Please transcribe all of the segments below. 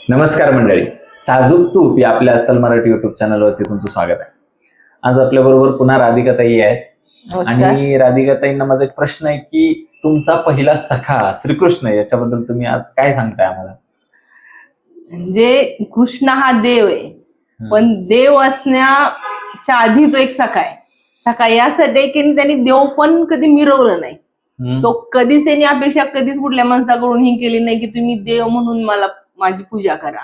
नमस्कार मंडळी, साजूक तूप या आपल्या अस्सल मराठी युट्यूब चॅनलवरती तुमचं स्वागत आहे. आज आपल्या बरोबर पुन्हा राधिकाताई आहे आणि राधिकाताईंना माझा एक प्रश्न आहे की तुमचा पहिला सखा श्रीकृष्ण याच्याबद्दल तुम्ही आज काय सांगताय आम्हाला? म्हणजे कृष्ण हा देव आहे, पण देव असण्याच्या आधी तो एक सखा आहे. सखा यासाठी की त्यांनी देव पण कधी मिरवलं नाही. तो कधीच त्यांनी अपेक्षा कधीच कुठल्या माणसाकडून ही केली नाही की तुम्ही देव म्हणून मला माझी पूजा करा,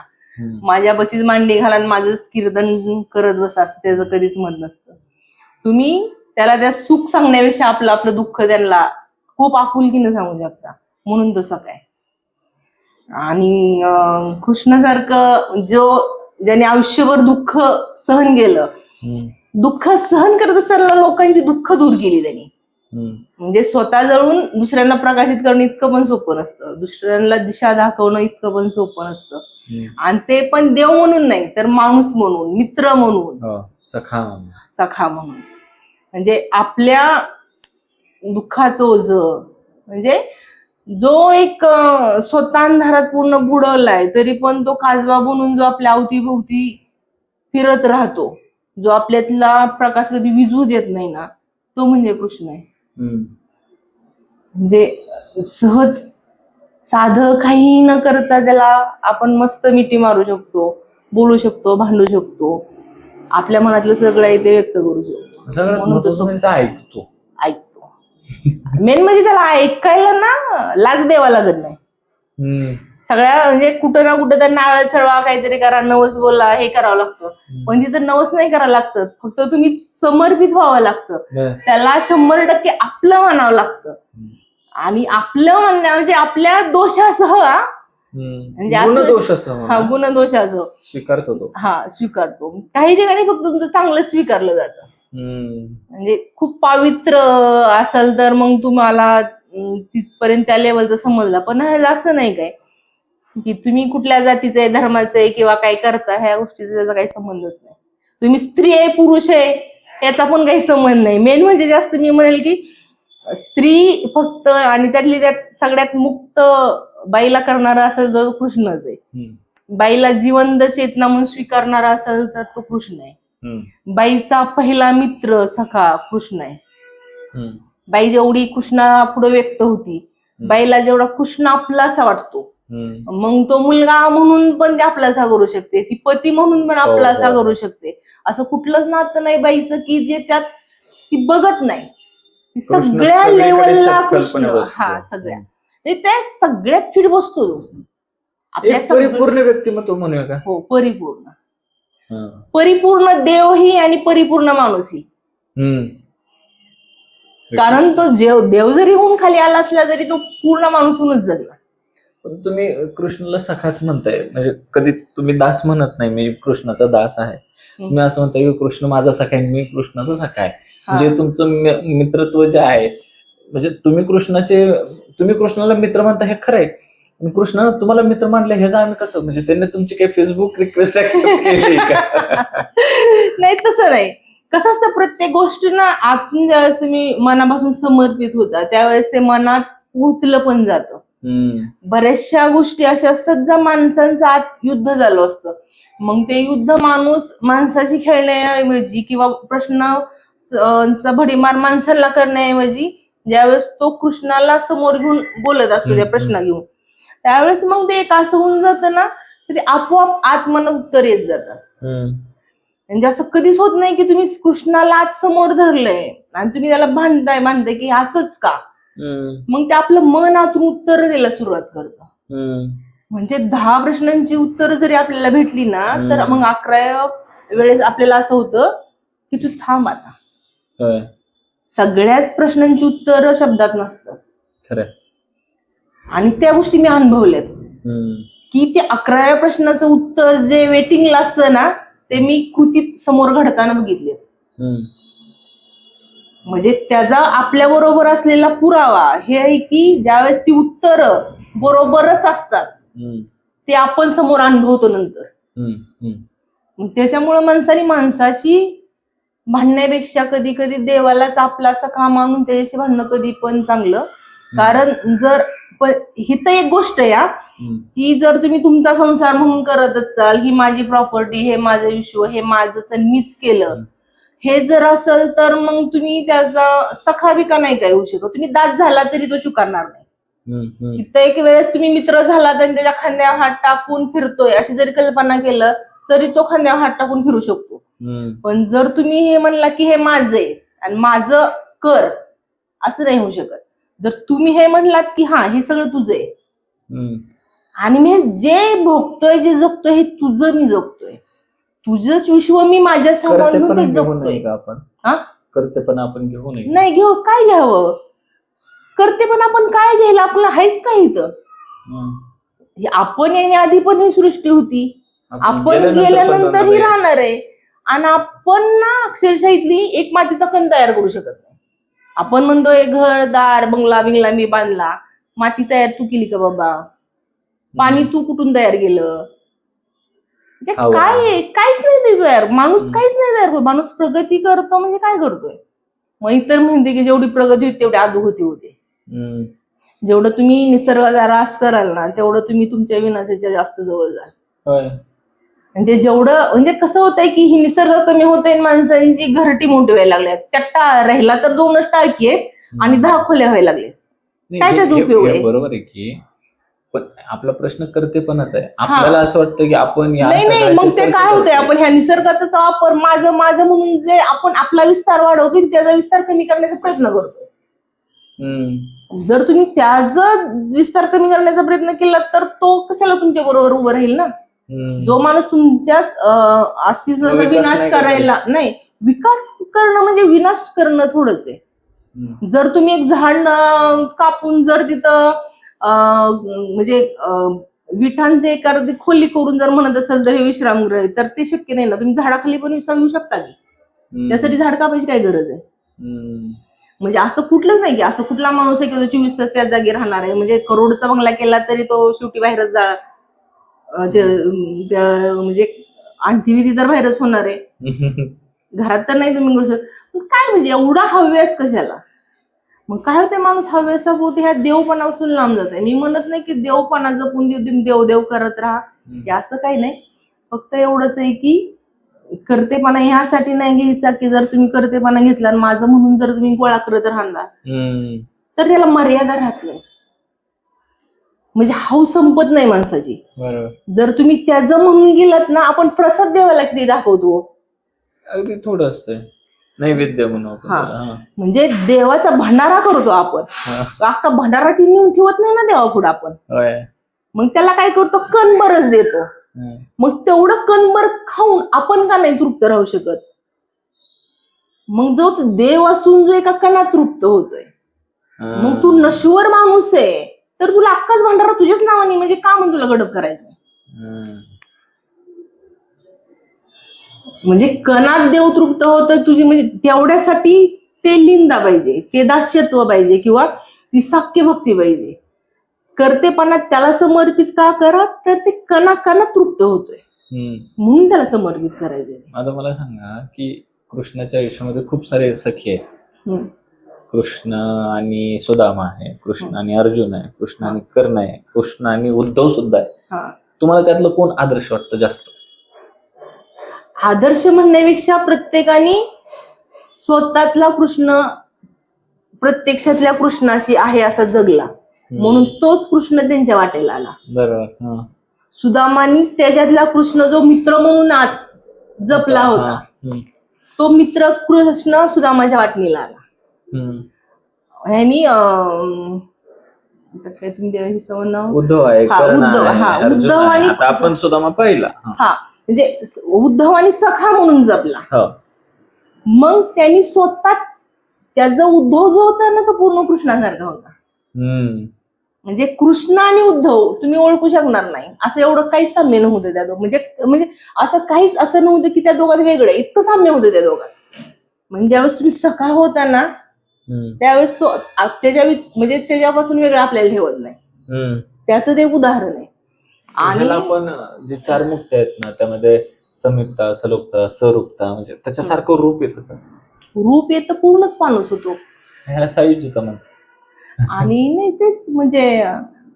माझ्या बशीच मांडी घाला आणि माझंच कीर्तन करत बसा, असं त्याचं कधीच मत नसतं. तुम्ही त्याला त्या सुख सांगण्यापेक्षा आपलं आपलं दुःख त्यांना खूप आपुलकीनं सांगू शकता, म्हणून तो सखा आहे. आणि कृष्णासारखं ज्याने आयुष्यभर दुःख सहन केलं, दुःख सहन करत असताना लोकांची दुःख दूर केली त्यांनी. म्हणजे स्वतः जळून दुसऱ्यांना प्रकाशित करणं इतकं पण सोपं नसतं, दुसऱ्यांना दिशा दाखवणं इतकं पण सोपं नसतं. आणि ते पण देव म्हणून नाही तर माणूस म्हणून, मित्र म्हणून, सखा म्हणून. म्हणजे आपल्या दुःखाचं ओझ, म्हणजे जो एक स्वतः अंधारात पूर्ण बुडवलाय तरी पण तो काजवा बनून जो आपल्या अवतीभोवती फिरत राहतो, जो आपल्यातला प्रकाश कधी विझू देत नाही ना, तो म्हणजे कृष्ण आहे. म्हणजे सहज साधं काही न करता त्याला आपण मस्त मिठी मारू शकतो, बोलू शकतो, भांडू शकतो, आपल्या मनातलं सगळं आहे ते व्यक्त करू शकतो. ऐकतो मेन म्हणजे त्याला ऐकायला ना लाज द्यावा लागत नाही. सगळ्या म्हणजे कुठं ना कुठं तर नारळ चढवा, काहीतरी करा, नवस बोला, हे करावं लागतं. पण तिथं नवस नाही करावं लागतं, फक्त तुम्ही समर्पित व्हावं लागतं. त्याला 100% आपलं मानावं लागतं. आणि आपलं म्हणणं म्हणजे आपल्या दोषासह, म्हणजे गुणदोषासह स्वीकारतो तो. स्वीकारतो. काही ठिकाणी फक्त तुमचं चांगलं स्वीकारलं जातं. म्हणजे खूप पवित्र असेल तर मग तुम्हाला तिथपर्यंत त्या लेवलचं समजलं. पण असं नाही काय की तुम्ही कुठल्या जातीचं आहे, धर्माचं आहे किंवा काय करता, ह्या गोष्टीचा त्याचा काही संबंधच नाही. तुम्ही स्त्री आहे, पुरुष आहे, याचा पण काही संबंध नाही. मेन म्हणजे जास्त मी म्हणेल की स्त्री फक्त आणि त्यातली त्यात सगळ्यात मुक्त बाईला करणारा असेल तर तो कृष्णच आहे. बाईला जिवंत चेतना म्हणून स्वीकारणारा असेल तर तो कृष्ण आहे. बाईचा पहिला मित्र सखा कृष्ण आहे. बाई जेवढी कृष्णा पुढे व्यक्त होती, बाईला जेवढा कृष्ण आपलासा वाटतो, मग तो मुलगा म्हणून पण ते आपलासा करू शकते, ती पती म्हणून पण आपलासा करू शकते. असं कुठलंच नातं नाही बाईचं की जे त्यात ती बघत नाही. सगळ्या लेवलला कृष्ण, सगळ्या त्या सगळ्यात फिट बसतो आपल्या परिपूर्ण व्यक्तिमत्व म्हणूया का? हो, परिपूर्ण देवही आणि परिपूर्ण माणूसही. कारण तो देव जरी होऊन खाली आला असला तरी तो पूर्ण माणूस होऊनच जगला. पण तुम्ही कृष्णाला सखाच म्हणताय, म्हणजे कधी तुम्ही दास म्हणत नाही, मी कृष्णाचा दास आहे. तुम्ही असं म्हणताय की कृष्ण माझा सखा आहे, मी कृष्णाचा सखा आहे. म्हणजे तुमचं मित्रत्व जे आहे, म्हणजे तुम्ही कृष्णाला मित्र म्हणता हे खरं आहे. कृष्ण तुम्हाला मित्र मानले ह्याचं आम्ही कसं, म्हणजे त्यांनी तुमची काही फेसबुक रिक्वेस्ट ऍक्सेप्ट केली का? नाही, तसं नाही. कसं असतं, प्रत्येक गोष्ट ना आतून ज्यावेळेस तुम्ही मनापासून समर्पित होता त्यावेळेस ते मनात पोचलं पण जातं. बऱ्याचशा गोष्टी अशा असतात ज्या माणसांचं आत युद्ध झालं असतं, मग ते युद्ध माणसाशी खेळण्याऐवजी किंवा प्रश्नाचा भडीमार माणसाला करण्याऐवजी ज्यावेळेस तो कृष्णाला समोर घेऊन बोलत असतो त्या प्रश्न घेऊन, त्यावेळेस मग ते एक असं होऊन जातं ना, ते आपोआप आत्मन उत्तर येत जातात. म्हणजे असं कधीच होत नाही की तुम्ही कृष्णाला आज समोर धरलंय आणि तुम्ही त्याला भांडताय की असंच का, मग ते आपलं मन आतून उत्तर द्यायला सुरुवात करतं. म्हणजे 10 प्रश्नांची उत्तर जरी आपल्याला भेटली ना, तर मग 11व्या वेळेस आपल्याला असं होतं की तू थांब आता. सगळ्याच प्रश्नांची उत्तर शब्दात नसतात. खरं. आणि त्या गोष्टी मी अनुभवल्यात की ते 11व्या प्रश्नाचं उत्तर जे वेटिंगला असतं ना, ते मी कृतीत समोर घडताना बघितले. म्हणजे त्याचा आपल्या बरोबर असलेला पुरावा हे आहे की ज्यावेळेस ती उत्तर बरोबरच असतात ते आपण समोर अनुभवतो नंतर. त्याच्यामुळे माणसाशी भांडण्यापेक्षा कधी कधी देवालाच आपला सखा मानून त्याच्याशी भांडणं कधी पण चांगलं. कारण जर ही तर एक गोष्ट या की जर तुम्ही तुमचा संसार म्हणून करतच चाल, ही माझी प्रॉपर्टी, हे माझं विश्व, हे माझं मीच केलं, हे जर असेल तर मग तुम्ही त्याचा सखा बिका नाही काय होऊ शकत. तुम्ही दात झाला तरी तो स्वीकारणार नाही. इथं एक वेळेस तुम्ही मित्र झाला तर त्याच्या खांद्यावर हात टाकून फिरतोय अशी जरी कल्पना केलं तरी तो खांद्यावर हात टाकून फिरू शकतो. पण जर तुम्ही हे म्हणला की हे माझं आहे आणि माझं कर, असं नाही होऊ शकत. जर तुम्ही हे म्हणलात की हा हे सगळं तुझं आहे आणि मी जे भोगतोय जे जगतोय हे तुझं मी जगतोय, तुझंच विश्व मी माझ्या सांभाळून ते जगतोय. करतेपण आपण घेऊ नये. नाही घेऊ, काय घ्यावं? करते पण आपण काय घ्यायला? आपलं आहेच काय इथं? आपण येण्याआधी पण ही सृष्टी होती, आपण गेल्यानंतर ही राहणार आहे. आणि आपण ना अक्षरशः इथली एक मातीचा कण तयार करू शकत नाही. आपण म्हणतोय घरदार बंगला बिंगला मी बांधला, माती तयार तू केली का बाबा? पाणी तू कुठून तयार केलं? काय काहीच नाही ते तयार. माणूस काहीच नाही तयार. माणूस प्रगती करतो म्हणजे काय करतोय? मग इतर म्हणते की जेवढी प्रगती होती तेवढी अधोगती होते. जेवढं तुम्ही निसर्गाचा ऱ्हास कराल ना तेवढं तुम्ही तुमच्या विनाशाच्या जास्त जवळ जाल. म्हणजे जेवढं म्हणजे कसं होतंय की ही निसर्ग कमी होतोय, माणसांची घरटी मोठी व्हायला लागल्यात. त्या राहिला तर 2च टाळकी आहेत आणि 10 खोल्या व्हायला लागल्यात. काय त्याचा उपयोग आहे? बरोबर आहे की, पण आपला प्रश्न करतेपणाच आहे. आपल्याला असं वाटतं की आपण नाही मग ते काय होतंय, आपण ह्या निसर्गाचा वापर माझं माझं म्हणून जे आपण आपला विस्तार वाढवतो त्याचा विस्तार कमी करण्याचा प्रयत्न करतो. जर तुम्ही त्याचा विस्तार कमी करण्याचा प्रयत्न केला तर तो कशाला तुमच्या बरोबर उभं राहील ना? जो माणूस तुमच्याच अस्तित्वाचा विनाश करायला नाही, विकास करणं म्हणजे विनाश करणं थोडंच आहे. जर तुम्ही एक झाड कापून जर तिथं म्हणजे विठांचे एक अर्धी खोली करून जर म्हणत असाल तर हे विश्रामगृह आहे, तर ते शक्य नाही ना. तुम्ही झाडाखाली पण विश्राम घेऊ शकता की? त्यासाठी झाड कापायची काय गरज आहे? म्हणजे असं कुठलंच नाही की असं कुठला माणूस आहे की तो 24 तास त्या जागी राहणार आहे. म्हणजे करोडचा बंगला केला तरी तो शेवटी बाहेरच म्हणजे अंत्यविधी तर बाहेरच होणार आहे. घरात तर नाही तुम्ही करू शकत. काय म्हणजे एवढा हव्यास कशाला? मग काय होते, माणूस हव्यासापोटी ह्या देवपणापासून लांब जात आहे. मी म्हणत नाही की देवपणा जपून तुम्ही देव देव करत राहा, असं काही नाही. फक्त एवढंच आहे की करतेपणा ह्यासाठी नाही घ्यायचा की जर तुम्ही करतेपणा घेतला आणि माझं म्हणून जर तुम्ही गोळा करत राहणार तर त्याला मर्यादा राहत नाही. म्हणजे हौस संपत नाही माणसाची. जर तुम्ही त्याचं म्हणून गेलात ना, आपण प्रसाद देवाला किती दाखवतो, अगदी थोडं असतंय नैवेद्य म्हणून. म्हणजे देवाचा भंडारा करतो आपण, अख्खा भंडारा नेऊन ठेवत नाही ना देवा पुढे आपण. मग त्याला काय करतो, कणभरच देतो. मग तेवढं कणभर खाऊन आपण का नाही तृप्त राहू शकत? मग जो देव असून जो एका कणात तृप्त होतोय, मग तू नश्वर माणूस आहे तर तुला अख्खाच भंडारा तुझ्याच नावाने, म्हणजे का म्हणून तुला गडप करायचं? म्हणजे कणात देव तृप्त होतं तुझी, म्हणजे तेवढ्यासाठी ते लिंदा पाहिजे, ते दास्यत्व पाहिजे किंवा ती साक्य भक्ती पाहिजे. करतेपणात त्याला समर्पित का करा, तर ते कणात तृप्त होतोय म्हणून त्याला समर्पित करायचंय. आता मला सांगा की कृष्णाच्या आयुष्यामध्ये खूप सारे सखी आहेत. कृष्ण आणि सुदामा आहे, कृष्ण आणि अर्जुन आहे, कृष्ण आणि कर्ण आहे, कृष्ण आणि उद्धव सुद्धा आहे. तुम्हाला त्यातलं कोण आदर्श वाटतं जास्त? आदर्श म्हणण्यापेक्षा प्रत्येकाने स्वतःतला कृष्ण प्रत्यक्षातल्या कृष्णाशी आहे असा जगला म्हणून तोच कृष्ण त्यांच्या वाटेला आला. बरोबर. सुदामानी त्याच्यातला कृष्ण जो मित्र म्हणून आत जपला होता, तो मित्र कृष्ण सुदामाच्या वाटणीला आला. ह्यानी उद्धव आहे, उद्धव आणि आपण सुदामा पाहिला. म्हणजे उद्धव आणि सखा म्हणून जपला. मग त्यांनी स्वतः त्याचा उद्धव जो होता ना तो पूर्ण कृष्णासारखा होता. म्हणजे कृष्ण आणि उद्धव तुम्ही ओळखू शकणार नाही असं एवढं काही साम्य नव्हतं त्या दोघांत. म्हणजे असं काहीच असं नव्हतं की त्या दोघांत वेगळं, इतकं साम्य होतं त्या दोघांत. म्हणजे ज्यावेळेस तुम्ही सखा होता ना त्यावेळेस तो म्हणजे त्याच्यापासून वेगळं आपल्याला ठेवत नाही. त्याचं ते उदाहरण आहे. आणि आपण जे 4 मुक्त्या आहेत ना त्यामध्ये समीपता, सलोकता, सरूपता, म्हणजे त्याच्यासारखं रूप येतं का? रूप येतं, पूर्णच माणूस होतो. ह्याला सायुज्यता म्हणतात. आणि नाही तेच म्हणजे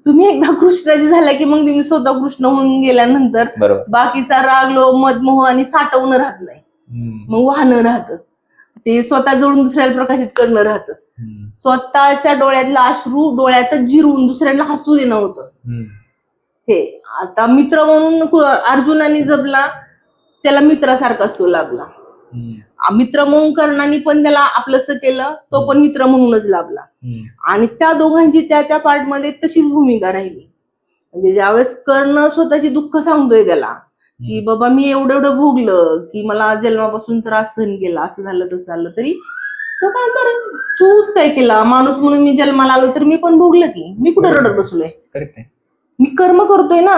तुम्ही एकदा कृष्णाची झाला की मग तुम्ही स्वतः कृष्ण होऊन गेल्यानंतर बरोबर. बाकीचा राग लोभ मद मोह आणि साठवणं राहत नाही, मग वाहनं राहतं, ते स्वतः जवळून दुसऱ्याला प्रकाशित करणं राहतं. स्वतःच्या डोळ्यातला अश्रू डोळ्यातच जिरून दुसऱ्याला हसू देणं होतं. हे आता मित्र म्हणून अर्जुनाने जपला, त्याला मित्रासारखाच तो लाभला. मित्र म्हणून कर्णाने पण त्याला आपलंसं केलं, तो पण मित्र म्हणूनच लाभला. आणि त्या दोघांची त्या पार्टमध्ये तशीच भूमिका राहिली. म्हणजे ज्यावेळेस कर्ण स्वतःची दुःख सांगतोय त्याला की बाबा मी एवढं भोगलं की मला जन्मापासून त्रास सहन केला, असं झालं तसं झालं, तरी तो काय तर तूच काय केला, माणूस म्हणून मी जन्माला आलो तर मी पण भोगलं की, मी कुठे रडत बसलोय, मी कर्म करतोय ना.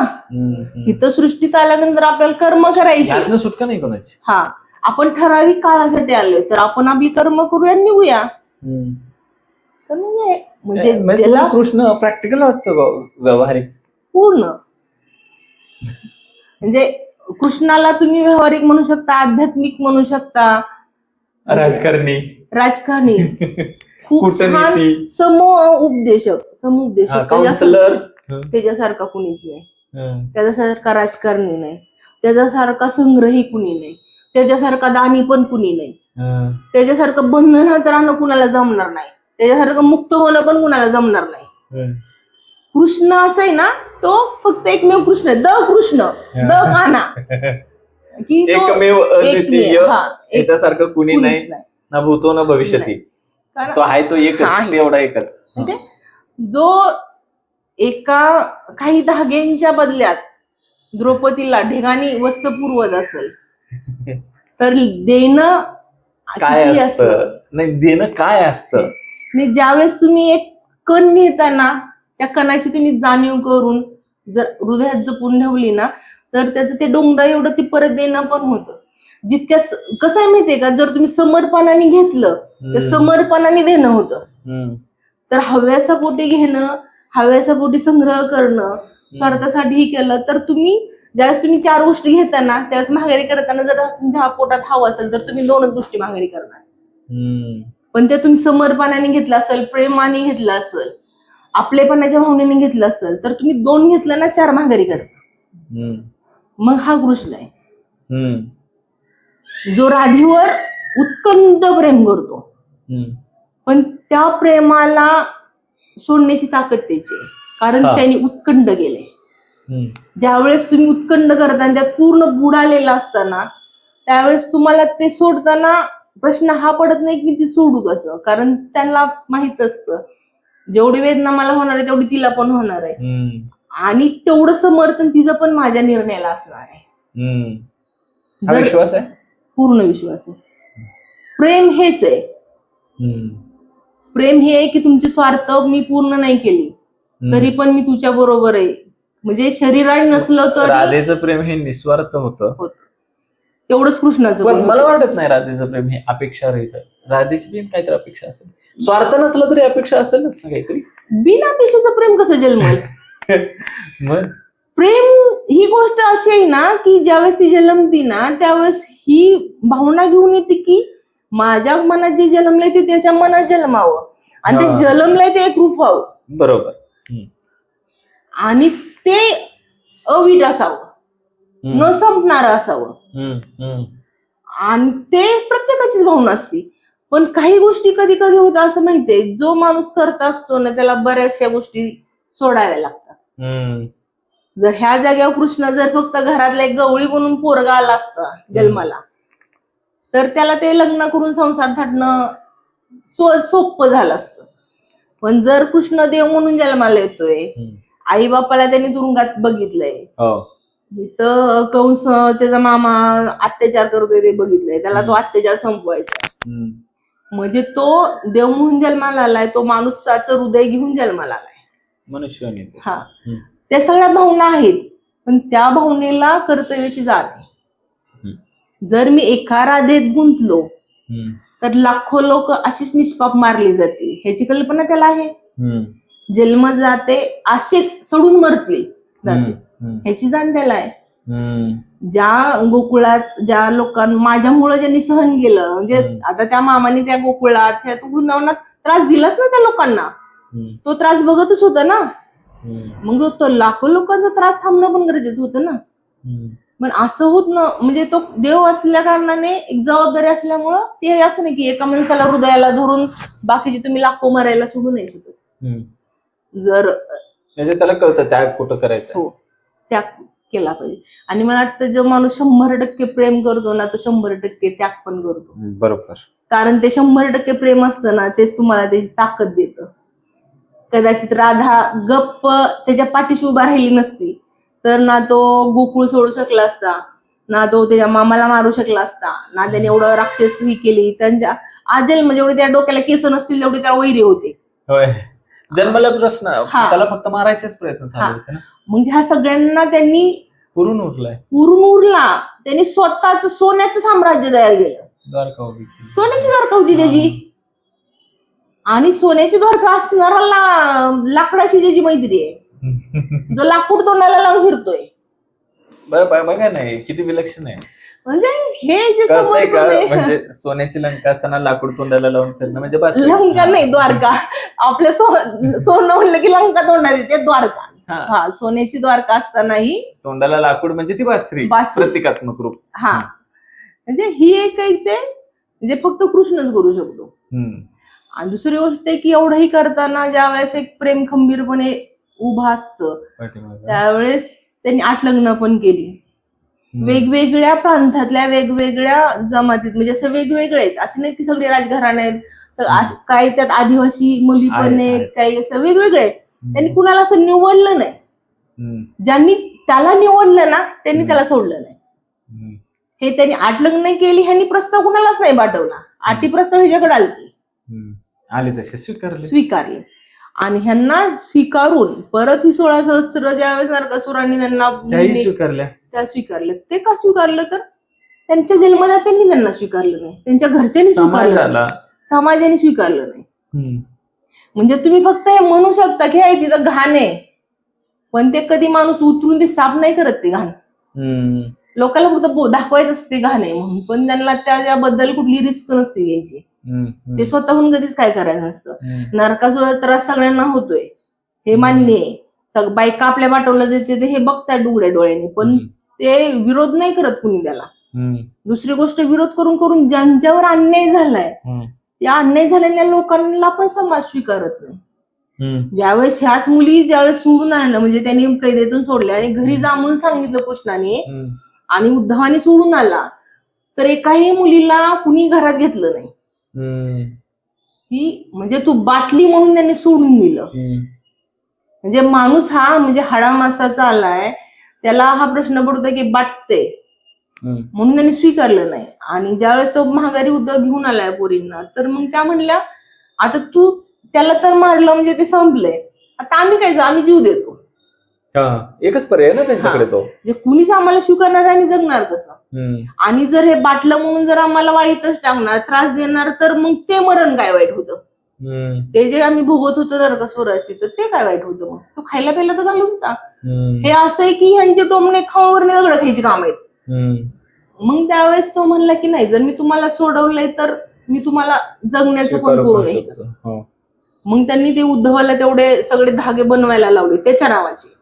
इथं सृष्टीत आल्यानंतर आपल्याला कर्म करायची, सुटका नाही कोणाची. हा, आपण ठराविक काळासाठी आलोय तर आपण आपली कर्म करूया निघूया. तर म्हणजे कृष्ण प्रॅक्टिकल वाटतं, व्यावहारिक पूर्ण. म्हणजे कृष्णाला तुम्ही व्यावहारिक म्हणू शकता, आध्यात्मिक म्हणू शकता, राजकारणी खूप छान समुपदेशक काउन्सिलर, त्याच्यासारखा कुणीच नाही, त्याच्यासारखा राजकारणी नाही, त्याच्यासारखा संग्रही कुणी नाही, त्याच्यासारखा दानी पण कुणी नाही, त्याच्यासारखं बंधनात राहणं कुणाला जमणार नाही, त्याच्यासारखं मुक्त होणं पण कुणाला जमणार नाही. कृष्ण असं आहे ना, तो फक्त एकमेव कृष्ण, द कृष्ण, द कान्हा, की एकमेव अद्वितीय, याच्यासारखं कुणी नाही, ना भूतो ना भविष्यती, तो आहे तो एकच, एवढा एकच. म्हणजे जो एका काही धाग्यांच्या बदल्यात द्रौपदीला ढेगानी वस्त्र पुरवत असेल तर देणं काय असतं, नाही देणं काय असतं. नाही, ज्यावेळेस तुम्ही एक कण नेताना त्या कणाची तुम्ही जाणीव करून जर हृदयात जपून ठेवली ना, तर त्याचं ते डोंगरा एवढं ते परत देणं पण होतं. जितक्या कसं आहे माहितीये का, जर तुम्ही समर्पणाने घेतलं तर समर्पणाने देणं होतं. तर हव्यासापोटी घेणं, हव्यासापोटी संग्रह करणं, स्वार्थासाठी केलं तर तुम्ही ज्यावेळेस तुम्ही 4 गोष्टी घेताना त्यावेळेस माघारी करताना जर तुमच्या पोटात हवं असेल तर तुम्ही 2च गोष्टी माघारी करणार. पण ते तुम्ही समर्पणाने घेतलं असेल, प्रेमाने घेतलं असेल, आपलेपणाच्या भावनेने घेतलं असेल तर तुम्ही 2 घेतलं ना 4 माघारी करता. मग हा कृष्ण आहे जो राधेवर उत्कंठ प्रेम करतो, पण त्या प्रेमाला सोडण्याची ताकद त्याची आहे, कारण त्यांनी उत्कंठ गेले. ज्यावेळेस तुम्ही उत्कंठ करता आणि त्यात पूर्ण बुडालेला असताना त्यावेळेस तुम्हाला ते सोडताना प्रश्न हा पडत नाही की ती सोडू कसं, कारण त्यांना माहित असतं जेवढी वेदना मला होणार आहे तेवढी तिला पण होणार आहे, आणि तेवढं समर्थन तिचं पण माझ्या निर्णयाला असणार आहे. विश्वास आहे, पूर्ण विश्वास आहे. प्रेम हेच आहे. प्रेम हे आहे की तुमचे स्वार्थ मी पूर्ण नाही केली तरी पण मी तुझ्या बरोबर आहे. म्हणजे शरीराने नसलं तर राधेचं प्रेम हे निस्वार्थ होतं, तेवढंच कृष्णाचं. पण मला वाटत नाही राधेचं प्रेम हे अपेक्षा रहित. राधेची प्रेम काहीतरी अपेक्षा असेल, स्वार्थ नसलं तरी अपेक्षा असेलच ना काहीतरी. बिना अपेक्षेचं प्रेम कसं जन्मल? मग प्रेम ही गोष्ट अशी आहे ना की ज्यावेळेस ती जन्मती ना त्यावेळेस ही भावना घेऊन येते की माझ्या मनात जे जन्मलंय ते त्याच्या मनात जन्मावं आणि ते जन्मलंय ते एकरूप व्हावं. बरोबर. आणि ते अवीट असावं, न संपणारं असावं, आणि ते प्रत्येकाचीच भावना असते. पण काही गोष्टी कधी कधी होतात असं माहितीये, जो माणूस करत असतो ना त्याला बऱ्याचशा गोष्टी सोडाव्या लागतात. जर ह्या जागेवर कृष्ण जर फक्त घरातला एक गवळी म्हणून पोरगा आला असता जन्माला तर त्याला ते लग्न करून संसार थाटणं सोपं झालं असतं. पण जर कृष्ण देव म्हणून जन्माला येतोय, आई बापाला त्यांनी तुरुंगात बघितलंय, इथं कंस त्याचा मामा अत्याचार करतोय ते बघितलंय, त्याला तो अत्याचार संपवायचा, म्हणजे तो देव म्हणून जन्माला आलाय, तो माणूसाचं हृदय घेऊन जन्माला आलाय मनुष्याने. हा, त्या सगळ्या भावना आहेत, पण त्या भावनेला कर्तव्याची जाण आहे. जर मी एका राधेत गुंतलो तर लाखो लोक अशीच निष्पाप मारली जातील ह्याची कल्पना त्याला आहे. जन्म जाते असेच सोडून मरतील ह्याची जाण त्याला आहे. ज्या गोकुळात ज्या लोकांना माझ्यामुळे ज्यांनी सहन केलं, म्हणजे आता त्या मामाने त्या गोकुळात त्या वृंदावनात त्रास दिलाच ना त्या लोकांना, तो त्रास बघतच होता ना. मग तो लाखो लोकांचा त्रास थांबणं पण गरजेचं होतं ना. पण असं होत ना, म्हणजे तो देव असल्या कारणाने एक जबाबदारी असल्यामुळं ते असं नाही की एका माणसाला हृदयाला धरून बाकीचे तुम्ही लाखो मरायला सोडू नाही शकत. जर म्हणजे त्याला कळतं त्याग कुठं करायचं. हो, त्याग केला पाहिजे. आणि मला वाटतं जो माणूस 100% प्रेम करतो ना, तो 100% त्याग पण करतो. बरोबर. कारण ते 100% प्रेम असतं ना, तेच तुम्हाला त्याची ताकद देतं. कदाचित राधा गप्प त्याच्या पाठीशी उभा राहिली नसती तर ना तो गोकुळ सोडू शकला असता, ना तो त्याच्या मामाला मारू शकला असता, ना त्याने एवढं राक्षस ही केली. त्यांच्या आजल म्हणजे एवढे त्या डोक्याला केस नसतील तेवढे त्या वैरी होते. होय, जन्मला प्रश्न त्याला फक्त मारायचेच प्रयत्न चालू होते ना. मग ह्या सगळ्यांना त्यांनी पुरून उरला. त्यांनी स्वतःच सोन्याचं साम्राज्य तयार केलं. सोन्याची द्वारका होती त्याची. आणि सोन्याची द्वारका असणारा लाकडाशी ज्याची मैत्री आहे, जो लाकूड तोंडाला लावून फिरतोय. बघा नाही किती विलक्षण आहे. म्हणजे हे जे म्हणजे सोन्याची लंका असताना लाकूड तोंडाला लावून फिरणं म्हणजे बस. लंका नाही, द्वारका. आपलं सोनं म्हणलं की लंका तोंडाला येते, द्वारका. सोन्याची द्वारका असतानाही तोंडाला लाकूड म्हणजे ती बासरी, प्रतिकात्मक रूप. म्हणजे ही एक ते म्हणजे फक्त कृष्णच करू शकतो. आणि दुसरी गोष्ट आहे की एवढंही करताना ज्यावेळेस एक प्रेम खंबीरपणे उभा असतं त्यावेळेस त्यांनी 8 लग्न पण केली. वेगवेगळ्या प्रांतातल्या वेगवेगळ्या जमातीत, म्हणजे असं वेगवेगळे आहेत. असे नाही की सगळे राजघराणे आहेत, काही त्यात आदिवासी मुली पण आहेत, काही असं वेगवेगळे आहेत. त्यांनी कुणाला असं निवडलं नाही. ज्यांनी त्याला निवडलं ना त्यांनी त्याला सोडलं नाही. हे त्यांनी 8 लग्न केली, ह्यांनी प्रस्ताव कुणालाच नाही पाठवला. 8 प्रस्ताव ह्याच्याकडे आले तसे स्वीकारले. आणि ह्यांना स्वीकारून परत ही 16 सहस्त्र ज्यावेळेस नरकासुरांनी त्यांना त्या स्वीकारल्या. ते का स्वीकारलं तर त्यांच्या जन्मदात्यांनी त्यांना स्वीकारलं नाही, त्यांच्या घरच्यांनी स्वीकारलं, समाजाने स्वीकारलं नाही. म्हणजे तुम्ही फक्त हे म्हणू शकता की हे तिथं घाण आहे, पण ते कधी माणूस उतरून ते साफ नाही करत. ते घाण लोकांना फक्त दाखवायचं असते घाण आहे म्हणून, पण त्यांना त्याच्याबद्दल कुठली रिस्क नसते घ्यायची. ते स्वतःहून कधीच काय करायचं नसतं. नरकासुराचा त्रास सगळ्यांना होतोय हे मान्य आहे. बायका आपल्या पाठवलं जाते हे बघतात उघड्या डोळ्याने, पण ते विरोध नाही करत कुणी त्याला. दुसरी गोष्ट, विरोध करून करून ज्यांच्यावर अन्याय झालाय त्या अन्याय झालेल्या लोकांना पण समाज स्वीकारत नाही. ज्यावेळेस ह्याच मुली ज्यावेळेस सोडून आणलं, म्हणजे त्यांनी कैदेतून सोडल्या आणि घरी जा म्हणून सांगितलं कृष्णाने, आणि उद्धवाने सोडून आला, तर एकाही मुलीला कुणी घरात घेतलं नाही. ही म्हणजे तू बाटली म्हणून त्यांनी सोडून दिलं. म्हणजे माणूस हा म्हणजे हाडामासाचा आलाय, त्याला हा प्रश्न पडतो की बाटते म्हणून त्यांनी स्वीकारलं नाही. आणि ज्यावेळेस तो महागारी उद्धव घेऊन आलाय पोरींना, तर मग त्या म्हणल्या आता तू त्याला तर मारलं म्हणजे ते संपलंय, आता आम्ही काय, आम्ही जीव देतो. एकच पर्याय ना त्यांच्याकडे तो, कुणीच आम्हाला स्वीकारणार आणि जगणार कसं. आणि जर हे बाटलं म्हणून जर आम्हाला वाळीतच टाकणार, त्रास देणार, तर मग ते मरण काय वाईट होतं. ते जे आम्ही भोगत होतो नरकासुराशी, तर ते काय वाईट होतं. मग तो खायला प्यायला तर घालून होता. हे असं आहे की ह्यांचे टोमणे खाऊवर दगड खायची काम आहेत. मग त्यावेळेस तो म्हणला की नाही, जर मी तुम्हाला सोडवलंय तर मी तुम्हाला जगण्याचं पण करू नये. मग त्यांनी ते उद्धवाला तेवढे सगळे धागे बनवायला लावले त्याच्या नावाचे.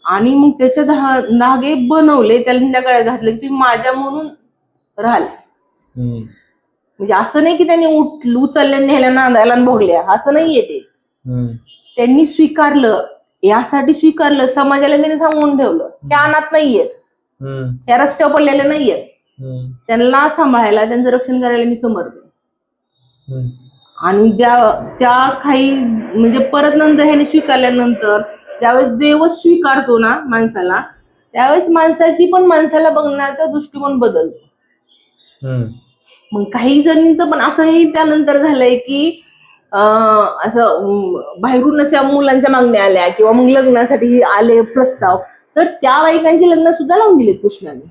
आणि मग त्याचे धागे बनवले, त्याला गळ्यात घातले, तुम्ही माझ्या म्हणून राहाल. म्हणजे असं नाही की त्यांनी उचलल्या नेल्या नांदायला भोगल्या, असं नाहीये. ते त्यांनी स्वीकारलं, यासाठी स्वीकारलं, समाजाला त्यांनी सांगून ठेवलं त्या अनाथ नाहीयेत, त्या रस्त्यावर पडलेल्या नाहीयेत, त्यांना सांभाळायला, त्यांचं रक्षण करायला मी समर्थ आहे. आणि त्या काही म्हणजे परत नंतर ह्याने स्वीकारल्यानंतर ज्यावेळेस देवच स्वीकारतो ना माणसाला, त्यावेळेस माणसाची पण माणसाला बघण्याचा दृष्टिकोन बदलतो. मग काही जणींचं पण असंही त्यानंतर झालंय की असं बाहेरून अशा मुलांच्या मागण्या आल्या किंवा मग लग्नासाठी आले प्रस्ताव, तर त्या बायकांची लग्न सुद्धा लावून दिलेत कृष्णाने,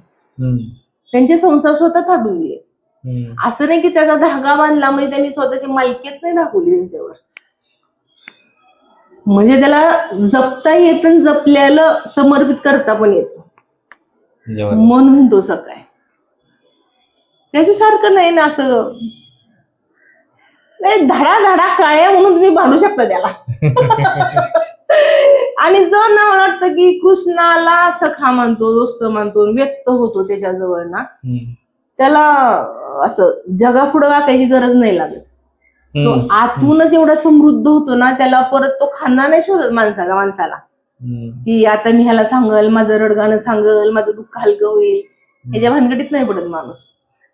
त्यांचे संसार स्वतः थाटून दिले. असं नाही की त्याचा धागा बांधला म्हणजे त्यांनी स्वतःची मालकीयत नाही दाखवली त्यांच्यावर. म्हणजे त्याला जपता येतं, जपल्याला समर्पित करता पण येतं, म्हणून तो सकाय. त्याच्यासारखं नाही ना असं नाही धडा धडा काळ्या म्हणून तुम्ही भांडू शकता त्याला. आणि जो ना मला वाटतं की कृष्णाला सखा मानतो, दोस्त मानतो, व्यक्त होतो त्याच्याजवळ ना, त्याला असं जगापुढं वाकायची गरज नाही लागत. तो आतूनच एवढा समृद्ध होतो ना, त्याला परत तो खांदा नाही शोधत माणसाला की आता मी ह्याला सांगल, माझं रडगाणं सांगल, माझं दुःख हलकं होईल, ह्याच्या भानगडीत नाही पडत माणूस.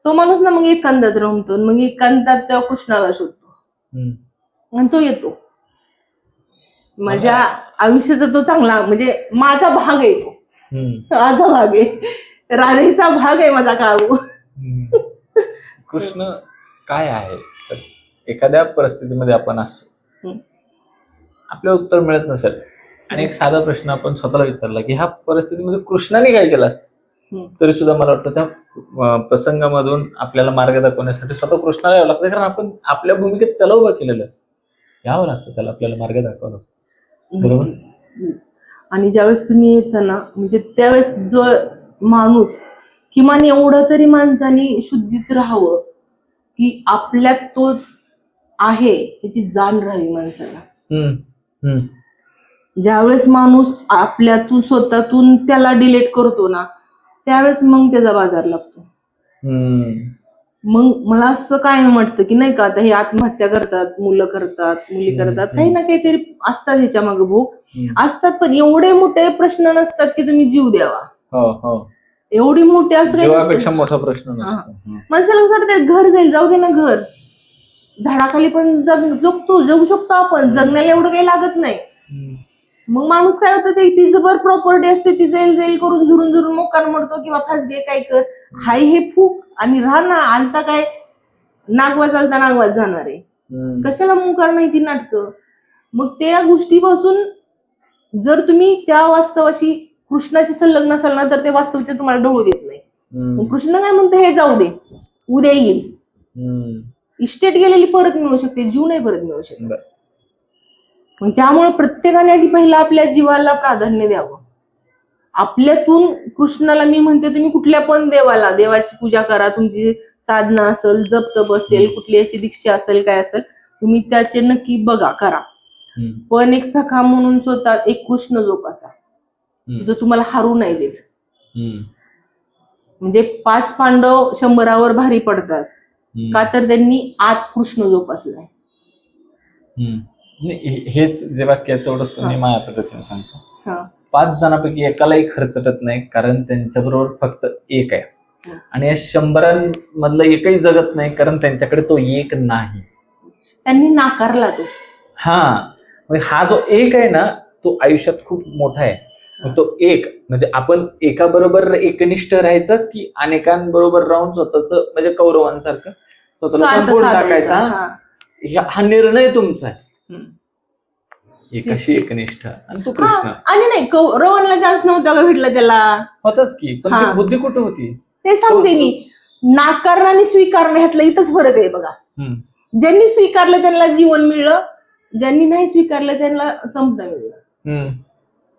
तो माणूस ना मग एकांतात रमतो, मग एकांतात त्या कृष्णाला शोधतो आणि तो येतो. माझ्या आयुष्याचा तो चांगला म्हणजे माझा भाग आहे तो. माझा भाग आहे, राधेचा भाग आहे माझा काळू. कृष्ण काय आहे तर एखाद्या परिस्थितीमध्ये आपण असतो, आपल्याला उत्तर मिळत नसेल आणि एक साधा प्रश्न आपण स्वतःला विचारला की ह्या परिस्थितीमध्ये कृष्णाने काय केलं असतं, तरी सुद्धा मला वाटतं त्या प्रसंगामधून आपल्याला मार्ग दाखवण्यासाठी स्वतः कृष्णाला यावं लागतं. कारण आपण आपल्या भूमिकेत त्याला उभं केलेलं असतं, यावं लागतं त्याला आपल्याला मार्ग दाखवायला. बरोबर. आणि ज्यावेळेस तुम्ही येता ना, म्हणजे त्यावेळेस जो माणूस किमान एवढं तरी माणसाने शुद्धीत राहावं की आपल्यात तो आहे याची जाण राहावी माणसाला. ज्यावेळेस माणूस आपल्यातून स्वतःतून त्याला डिलीट करतो ना, त्यावेळेस मग त्याचा बाजार लागतो. मग मला असं काय वाटतं की नाही का, आता हे आत्महत्या करतात, मुलं करतात, मुली करतात, काही ना काहीतरी असतात ह्याच्या मागे भूक असतात, पण एवढे मोठे प्रश्न नसतात की तुम्ही जीव द्यावा. एवढी मोठी असं जीवापेक्षा मोठा प्रश्न नसतो. माणसाला कसं वाटतं घर जाईल, जाऊ दे ना, घर झाडाखाली पण जगू शकतो आपण, जगण्याला एवढं काही लागत नाही. मग माणूस काय होतं, ते ती जबर प्रॉपर्टी असते, ती जाईल करून झुरून मोकार मोडतो किंवा फास घे काय कर, हाय हे फूक आणि राहा ना, आलता काय नागवा चालता नागवाच जाणार आहे, कशाला मोकार नाही ती नाटकं. मग त्या गोष्टीपासून जर तुम्ही त्या वास्तवाशी कृष्णाची संलग्न असाल ना, तर ते वास्तव तुम्हाला ढवळू देत नाही. कृष्ण काय म्हणतो, हे जाऊ दे, उद्या येईल. इस्टेट गेलेली परत मिळू शकते, जीव नाही परत मिळू शकत. मग त्यामुळे प्रत्येकाने आधी पहिला आपल्या जीवाला प्राधान्य द्यावं. आपल्यातून कृष्णाला, मी म्हणते तुम्ही कुठल्या पण देवाला, देवाची पूजा करा, तुमची साधना असेल, जप तप असेल, कुठली याची दीक्षा असेल, काय असेल, तुम्ही त्याचे नक्की बघा, करा. पण एक सखा म्हणून स्वतः एक कृष्ण जोपासा, जो तुम्हाला हारू नाही देत. म्हणजे 5 पांडव 100 भारी पडतात का, तर त्यांनी आत कृष्ण जोपासलाय. हेच जे वाक्य थोडंसं मी माझ्या पद्धतीने सांगतो. 5 जणांपैकी एकालाही खर्चटत नाही, कारण त्यांच्याबरोबर फक्त एक आहे. आणि या 100 मधलं एकही जगत नाही, कारण त्यांच्याकडे तो एक नाही, त्यांनी नाकारला तो. हा जो एक आहे ना, तो आयुष्यात खूप मोठा आहे. तो एक म्हणजे आपण एकाबरोबर एकनिष्ठ राहायचं की अनेकांबरोबर राहून स्वतःच, म्हणजे कौरवांसारखं स्वतःला संपवून टाकायचा, हा निर्णय तुमचा आहे. एकाशी एकनिष्ठ आणि तो कृष्ण. आणि नाही, कौरवांना चान्स नव्हता का भेटला, त्याला होताच की, पण ती बुद्धी कुठे होती ते सांगते मी. नाकारणं आणि स्वीकारणं ह्यातला इथंच फरक आहे बघा. ज्यांनी स्वीकारलं त्यांना जीवन मिळलं, ज्यांनी नाही स्वीकारलं त्यांना संपणं मिळलं.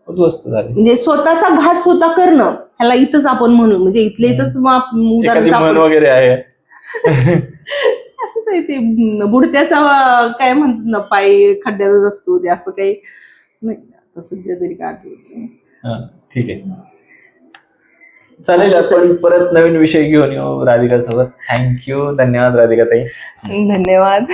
उद्ध्वस्त झाले. म्हणजे स्वतःचा घात स्वतः करणं, ह्याला इथंच आपण म्हणू, म्हणजे इथले इथंच उदाहरण वगैरे आहे. असंच आहे ते, बुडत्याचा काय म्हणतात ना, पाय खड्ड्यातच असतो, ते असं काही नाही. आता सध्या तरी काय आठवत. ठीक आहे, चालेल. आपण परत नवीन विषय घेऊन येऊ राधिका सोबत. थँक्यू, धन्यवाद राधिका ताई. धन्यवाद.